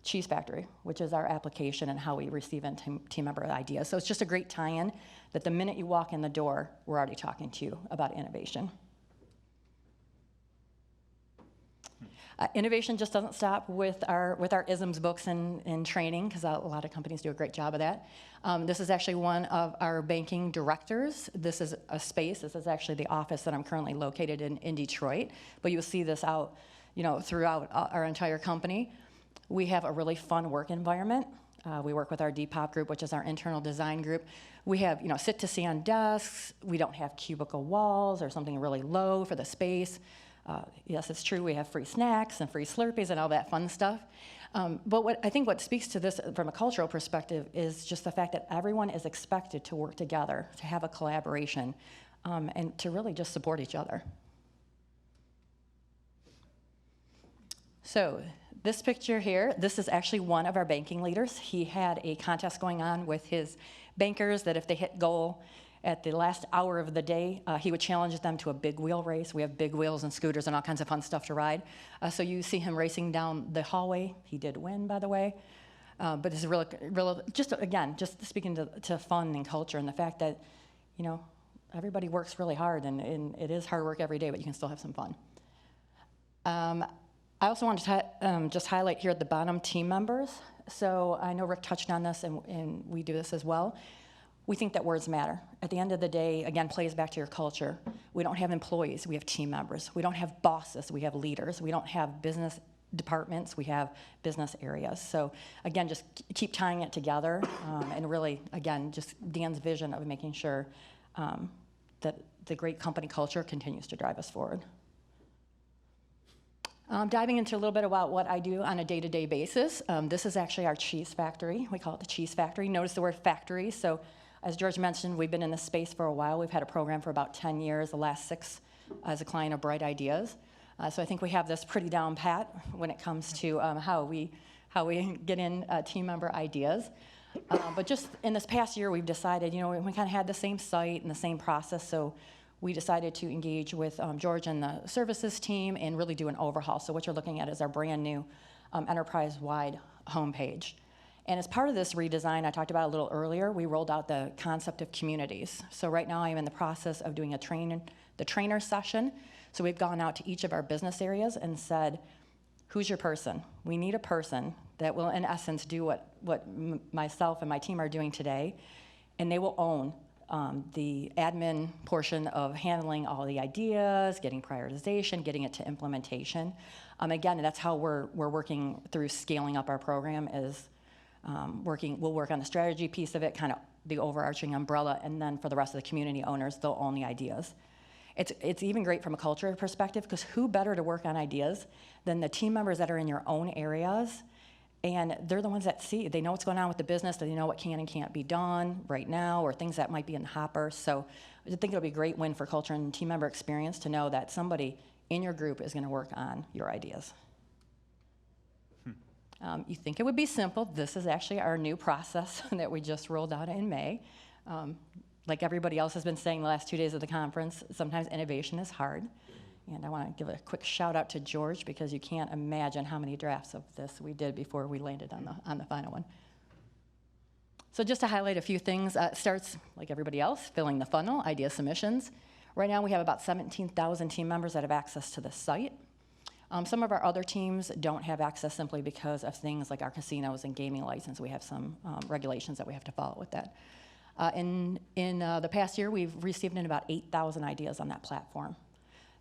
K: Cheese Factory, which is our application and how we receive team member ideas. So it's just a great tie-in that the minute you walk in the door, we're already talking to you about innovation. Innovation just doesn't stop with our ISMS books and training, because a lot of companies do a great job of that. This is actually one of our banking directors. This is a space. This is actually the office that I'm currently located in Detroit. But you'll see this out, throughout our entire company. We have a really fun work environment. We work with our Depop group, which is our internal design group. We have, sit to see on desks. We don't have cubicle walls or something really low for the space. Yes, it's true, we have free snacks and free Slurpees and all that fun stuff. But what speaks to this from a cultural perspective is just the fact that everyone is expected to work together, to have a collaboration, and to really just support each other. So this picture here, this is actually one of our banking leaders. He had a contest going on with his bankers that if they hit goal at the last hour of the day, he would challenge them to a big wheel race. We have big wheels and scooters and all kinds of fun stuff to ride. So you see him racing down the hallway. He did win, by the way. But this is real, just speaking to fun and culture and the fact that, everybody works really hard and it is hard work every day, but you can still have some fun. I also wanted to just highlight here at the bottom team members. So I know Rick touched on this and we do this as well. We think that words matter. At the end of the day, again, plays back to your culture. We don't have employees, we have team members. We don't have bosses, we have leaders. We don't have business departments, we have business areas. So again, just keep tying it together and really, again, just Dan's vision of making sure that the great company culture continues to drive us forward. Diving into a little bit about what I do on a day-to-day basis. This is actually our cheese factory. We call it the cheese factory. Notice the word factory. So as George mentioned, we've been in this space for a while. We've had a program for about 10 years, the last 6 as a client of Bright Ideas. So I think we have this pretty down pat when it comes to how we get in team member ideas. But just in this past year, we've decided, we kind of had the same site and the same process, so we decided to engage with George and the services team and really do an overhaul. So what you're looking at is our brand new enterprise-wide homepage. And as part of this redesign I talked about a little earlier, we rolled out the concept of communities. So right now I'm in the process of doing the trainer session. So we've gone out to each of our business areas and said, who's your person? We need a person that will, in essence, do what myself and my team are doing today, and they will own the admin portion of handling all the ideas, getting prioritization, getting it to implementation. Again, that's how we're working through scaling up our program is we'll work on the strategy piece of it, kind of the overarching umbrella, and then for the rest of the community owners, they'll own the ideas. It's even great from a culture perspective, because who better to work on ideas than the team members that are in your own areas And they're the ones that see, they know what's going on with the business, they know what can and can't be done right now, or things that might be in the hopper. So I think it'll be a great win for culture and team member experience to know that somebody in your group is going to work on your ideas. You think it would be simple. This is actually our new process that we just rolled out in May. Like everybody else has been saying the last 2 days of the conference, sometimes innovation is hard. And I want to give a quick shout out to George, because you can't imagine how many drafts of this we did before we landed on the final one. So just to highlight a few things, it starts, like everybody else, filling the funnel, idea submissions. Right now we have about 17,000 team members that have access to the site. Some of our other teams don't have access simply because of things like our casinos and gaming license. We have some regulations that we have to follow with that. In the past year, we've received in about 8,000 ideas on that platform.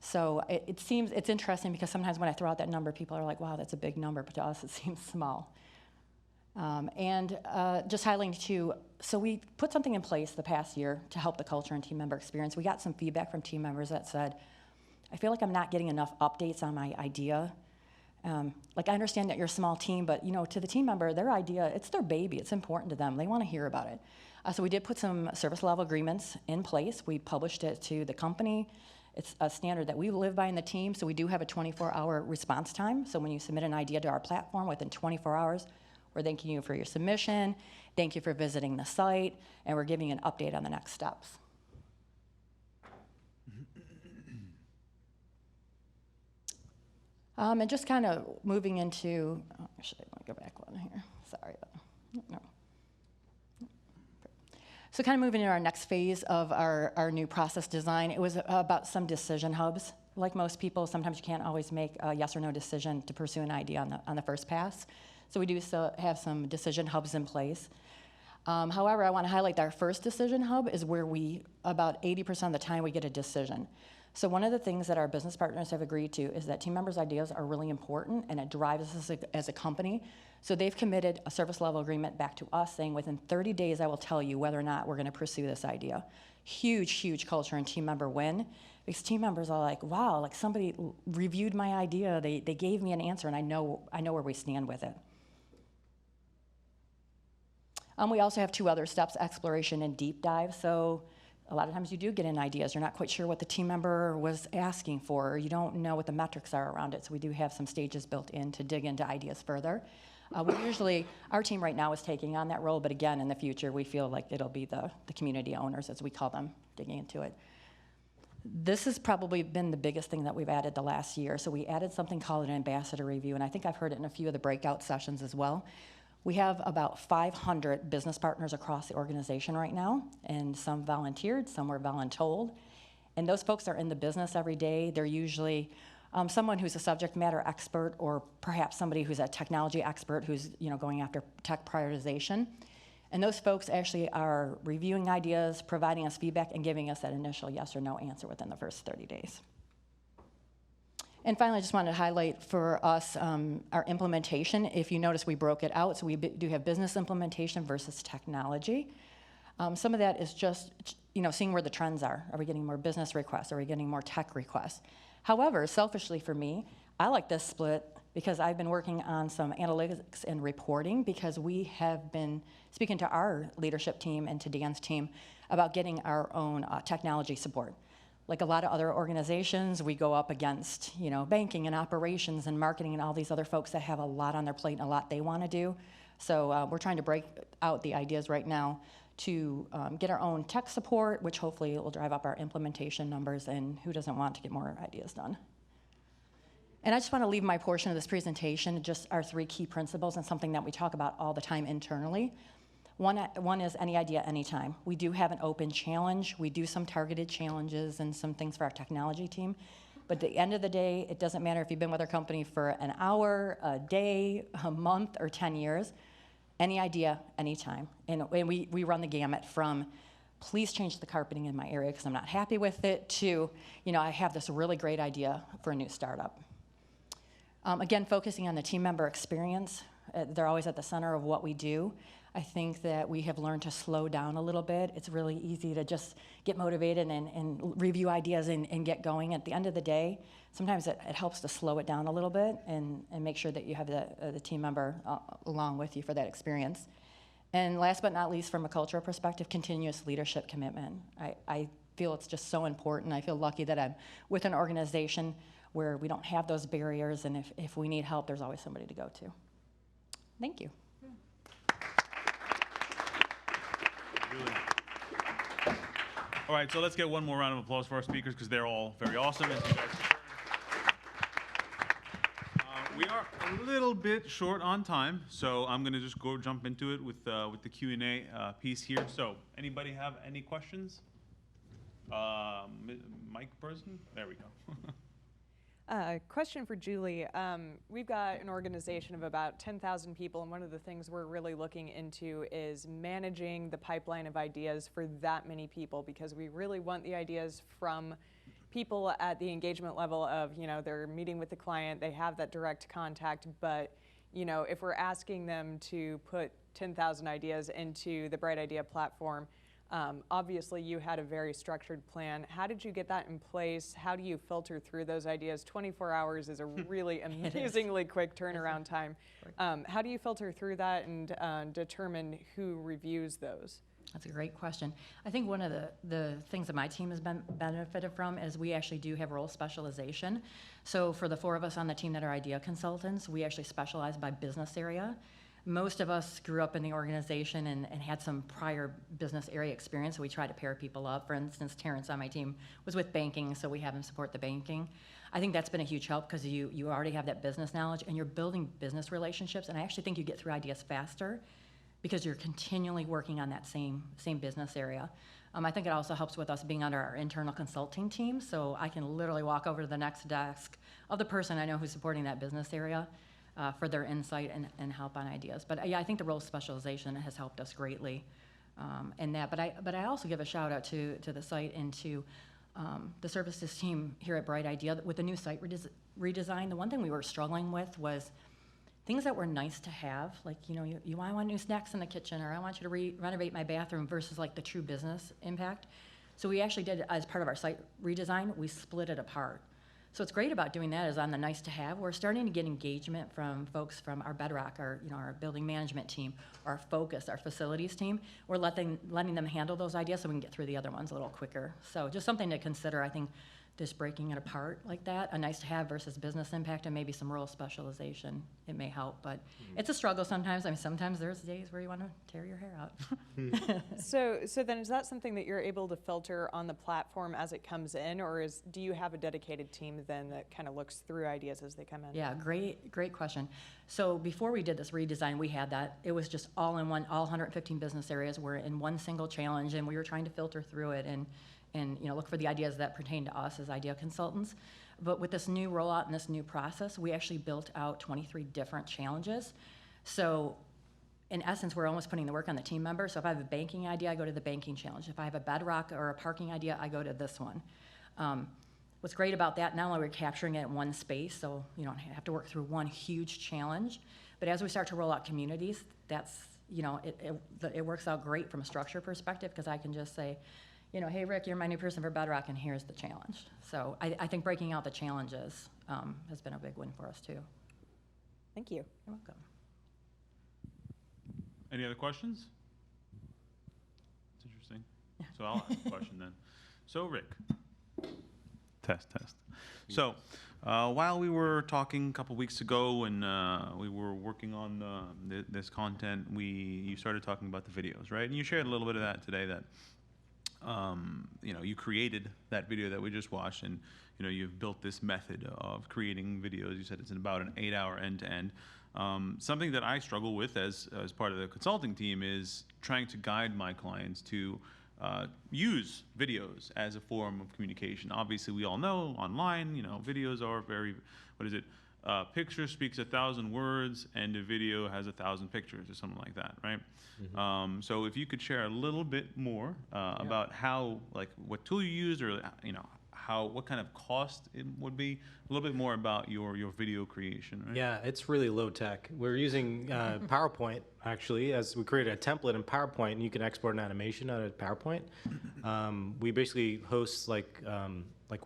K: So it seems, it's interesting because sometimes when I throw out that number, people are like, wow, that's a big number, but to us it seems small. Just highlighting too, so we put something in place the past year to help the culture and team member experience. We got some feedback from team members that said, I feel like I'm not getting enough updates on my idea. Like I understand that you're a small team, but you know, to the team member, their idea, it's their baby, it's important to them, they want to hear about it. So we did put some service level agreements in place. We published it to the company. It's a standard that we live by in the team, so we do have a 24-hour response time. So when you submit an idea to our platform, within 24 hours, we're thanking you for your submission, thank you for visiting the site, and we're giving you an update on the next steps. And just kind of moving into, actually, let me go back one here, sorry. No. So kind of moving into our next phase of our new process design, it was about some decision hubs. Like most people, sometimes you can't always make a yes or no decision to pursue an idea on the first pass. So we do still have some decision hubs in place. However, I want to highlight that our first decision hub is where about 80% of the time we get a decision. So one of the things that our business partners have agreed to is that team members' ideas are really important and it drives us as a company. So they've committed a service level agreement back to us saying within 30 days I will tell you whether or not we're going to pursue this idea. Huge, huge culture and team member win, because team members are like, wow, like somebody reviewed my idea, they gave me an answer, and I know where we stand with it. We also have two other steps, exploration and deep dive. So a lot of times you do get in ideas, you're not quite sure what the team member was asking for, or you don't know what the metrics are around it, so we do have some stages built in to dig into ideas further. Our team right now is taking on that role, but again, in the future, we feel like it'll be the community owners, as we call them, digging into it. This has probably been the biggest thing that we've added the last year. So we added something called an ambassador review, and I think I've heard it in a few of the breakout sessions as well. We have about 500 business partners across the organization right now, and some volunteered, some were voluntold. And those folks are in the business every day. They're usually someone who's a subject matter expert, or perhaps somebody who's a technology expert who's going after tech prioritization. And those folks actually are reviewing ideas, providing us feedback, and giving us that initial yes or no answer within the first 30 days. And finally, I just wanted to highlight for us our implementation. If you notice, we broke it out. So we do have business implementation versus technology. Some of that is just seeing where the trends are. Are we getting more business requests? Are we getting more tech requests? However, selfishly for me, I like this split because I've been working on some analytics and reporting, because we have been speaking to our leadership team and to Dan's team about getting our own technology support. Like a lot of other organizations, we go up against banking and operations and marketing and all these other folks that have a lot on their plate and a lot they want to do. So we're trying to break out the ideas right now to get our own tech support, which hopefully will drive up our implementation numbers, and who doesn't want to get more ideas done? And I just want to leave my portion of this presentation just our three key principles, and something that we talk about all the time internally. One is any idea, anytime. We do have an open challenge. We do some targeted challenges and some things for our technology team. But at the end of the day, it doesn't matter if you've been with our company for an hour, a day, a month, or 10 years. Any idea, anytime. And we run the gamut from, please change the carpeting in my area because I'm not happy with it, to, I have this really great idea for a new startup. Again, focusing on the team member experience. They're always at the center of what we do. I think that we have learned to slow down a little bit. It's really easy to just get motivated and review ideas and get going. At the end of the day, sometimes it helps to slow it down a little bit and make sure that you have the team member along with you for that experience. And last but not least, from a cultural perspective, continuous leadership commitment. I feel it's just so important. I feel lucky that I'm with an organization where we don't have those barriers, and if we need help, there's always somebody to go to. Thank you.
A: All right, so let's get one more round of applause for our speakers because they're all very awesome. As you guys we are a little bit short on time, so I'm going to just jump into it with the Q&A piece here. So, anybody have any questions? Mic person? There we go.
L: Question for Julie. We've got an organization of about 10,000 people, and one of the things we're really looking into is managing the pipeline of ideas for that many people, because we really want the ideas from people at the engagement level of, they're meeting with the client, they have that direct contact, but, if we're asking them to put 10,000 ideas into the Bright Idea platform, obviously you had a very structured plan. How did you get that in place? How do you filter through those ideas? 24 hours is a really amazingly quick turnaround time. How do you filter through that and determine who reviews those?
K: That's a great question. I think one of the things that my team has benefited from is we actually do have role specialization. So for the 4 of us on the team that are idea consultants, we actually specialize by business area. Most of us grew up in the organization and had some prior business area experience, so we try to pair people up. For instance, Terrence on my team was with banking, so we have him support the banking. I think that's been a huge help because you already have that business knowledge and you're building business relationships, and I actually think you get through ideas faster because you're continually working on that same business area. I think it also helps with us being under our internal consulting team, so I can literally walk over to the next desk of the person I know who's supporting that business area for their insight and help on ideas. But yeah, I think the role specialization has helped us greatly in that. But I also give a shout out to the site and to the services team here at Bright Idea with the new site redesign. The one thing we were struggling with was things that were nice to have, like, I want new snacks in the kitchen, or I want you to renovate my bathroom, versus like the true business impact. So we actually did, as part of our site redesign, we split it apart. So what's great about doing that is on the nice to have, we're starting to get engagement from folks from our Bedrock, our building management team, our Focus, our facilities team. We're letting them handle those ideas so we can get through the other ones a little quicker. So just something to consider, I think, just breaking it apart like that, a nice to have versus business impact, and maybe some role specialization, it may help. But it's a struggle sometimes. I mean, sometimes there's days where you want to tear your hair out.
L: So then is that something that you're able to filter on the platform as it comes in, or do you have a dedicated team then that kind of looks through ideas as they come in?
K: Yeah, great question. So before we did this redesign, we had that. It was just all in one, all 115 business areas were in one single challenge, and we were trying to filter through it and look for the ideas that pertain to us as idea consultants. But with this new rollout and this new process, we actually built out 23 different challenges. So in essence, we're almost putting the work on the team member. So if I have a banking idea, I go to the banking challenge. If I have a bedrock or a parking idea, I go to this one. What's great about that, not only are we capturing it in one space, so you don't have to work through one huge challenge, but as we start to roll out communities, that's, it works out great from a structure perspective, because I can just say, hey, Rick, you're my new person for Bedrock, and here's the challenge. So I think breaking out the challenges has been a big win for us, too.
L: Thank you.
K: You're welcome.
A: Any other questions? It's interesting. So I'll ask a question then. So Rick, test. So while we were talking a couple weeks ago and we were working on this content, you started talking about the videos, right? And you shared a little bit of that today, that you created that video that we just watched, and you've built this method of creating videos. You said it's in about an 8-hour end-to-end. Something that I struggle with as part of the consulting team is trying to guide my clients to use videos as a form of communication. Obviously, we all know online, videos are very, picture speaks 1,000 words, and a video has 1,000 pictures, or something like that, right? Mm-hmm. So if you could share a little bit more about how, what tool you used, or what kind of cost it would be. A little bit more about your video creation, right?
E: Yeah, it's really low tech. We're using PowerPoint actually, as we created a template in PowerPoint, and you can export an animation out of PowerPoint. We basically host like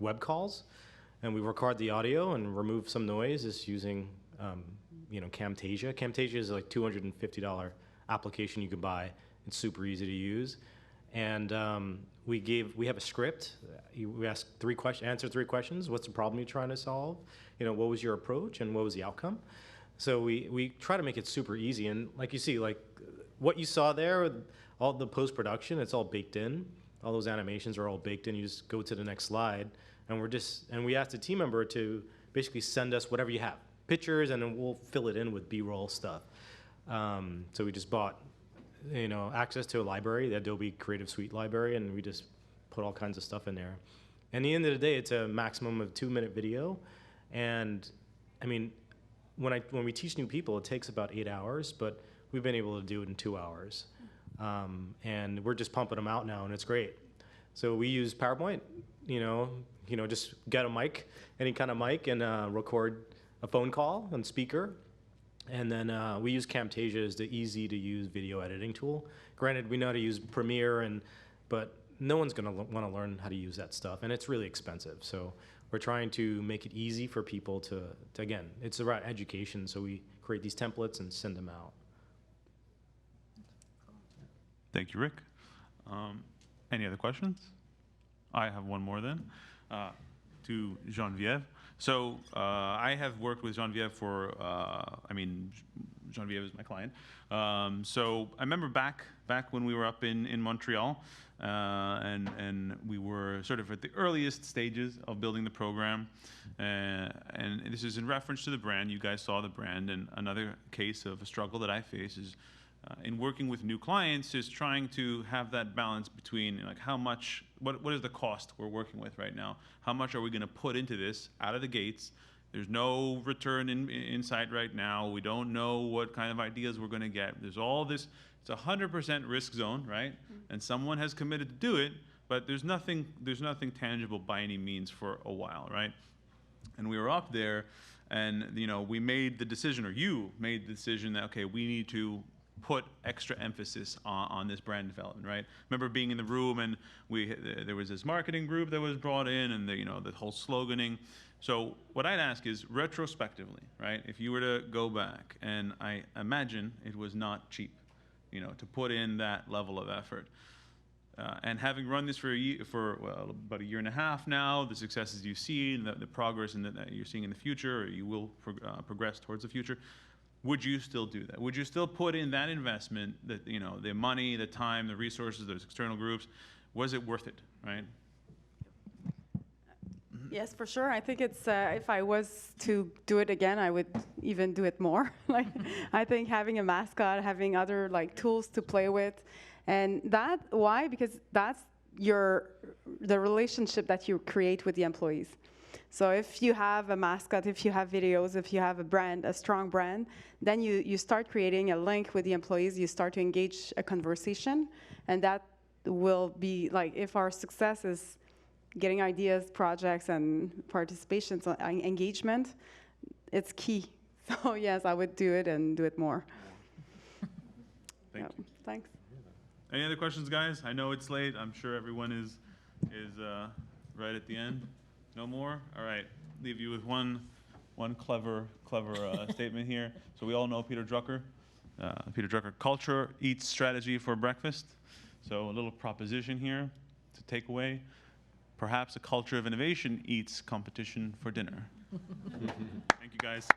E: web calls, and we record the audio and remove some noise just using Camtasia. Camtasia is like $250 application you can buy. It's super easy to use, and we have a script. We ask answer three questions. What's the problem you're trying to solve? What was your approach and what was the outcome? So we try to make it super easy. And like you see, like what you saw there, all the post-production, it's all baked in. All those animations are all baked in. You just go to the next slide, and we asked the team member to basically send us whatever you have, pictures, and then we'll fill it in with B-roll stuff. So we just bought access to a library, the Adobe Creative Suite library, and we just put all kinds of stuff in there. And at the end of the day, it's a maximum of 2-minute video. And I mean, when we teach new people, it takes about 8 hours, but we've been able to do it in 2 hours. And we're just pumping them out now, and it's great. So we use PowerPoint, just get a mic, any kind of mic, and record a phone call on speaker. And then we use Camtasia as the easy-to-use video editing tool. Granted, we know how to use Premiere, but no one's going to want to learn how to use that stuff, and it's really expensive. So we're trying to make it easy for people to again, it's about education, so we create these templates and send them out.
A: Thank you, Rick. Any other questions? I have one more then, to Geneviève. So I have worked with Geneviève Geneviève is my client. So I remember back when we were up in Montreal, and we were sort of at the earliest stages of building the program. And this is in reference to the brand. You guys saw the brand. And another case of a struggle that I face is in working with new clients is trying to have that balance between like what is the cost we're working with right now? How much are we going to put into this out of the gates? There's no return in sight right now. We don't know what kind of ideas we're going to get. There's all this. It's 100% risk zone, right? And someone has committed to do it, but there's nothing tangible by any means for a while, right? And we were up there, and we made the decision, or you made the decision that okay, we need to put extra emphasis on this brand development, right? Remember being in the room, and there was this marketing group that was brought in, and the whole sloganing. So what I'd ask is retrospectively, right? If you were to go back, and I imagine it was not cheap, to put in that level of effort. And having run this for about a year and a half now, the successes you see, and the progress that you're seeing in the future, or you will progress towards the future. Would you still do that? Would you still put in that investment, that the money, the time, the resources, those external groups? Was it worth it, right?
B: Yes, for sure. I think it's if I was to do it again, I would even do it more. I think having a mascot, having other tools to play with, and why? Because that's the relationship that you create with the employees. So if you have a mascot, if you have videos, if you have a brand, a strong brand, then you start creating a link with the employees. You start to engage a conversation, and that will be if our success is getting ideas, projects, and participation, so engagement, it's key. So yes, I would do it and do it more.
A: Thank you.
B: Thanks.
A: Any other questions, guys? I know it's late. I'm sure everyone is right at the end. No more? All right. Leave you with one clever statement here. So we all know Peter Drucker. Peter Drucker, culture eats strategy for breakfast. So a little proposition here to take away. Perhaps a culture of innovation eats competition for dinner. Thank you, guys.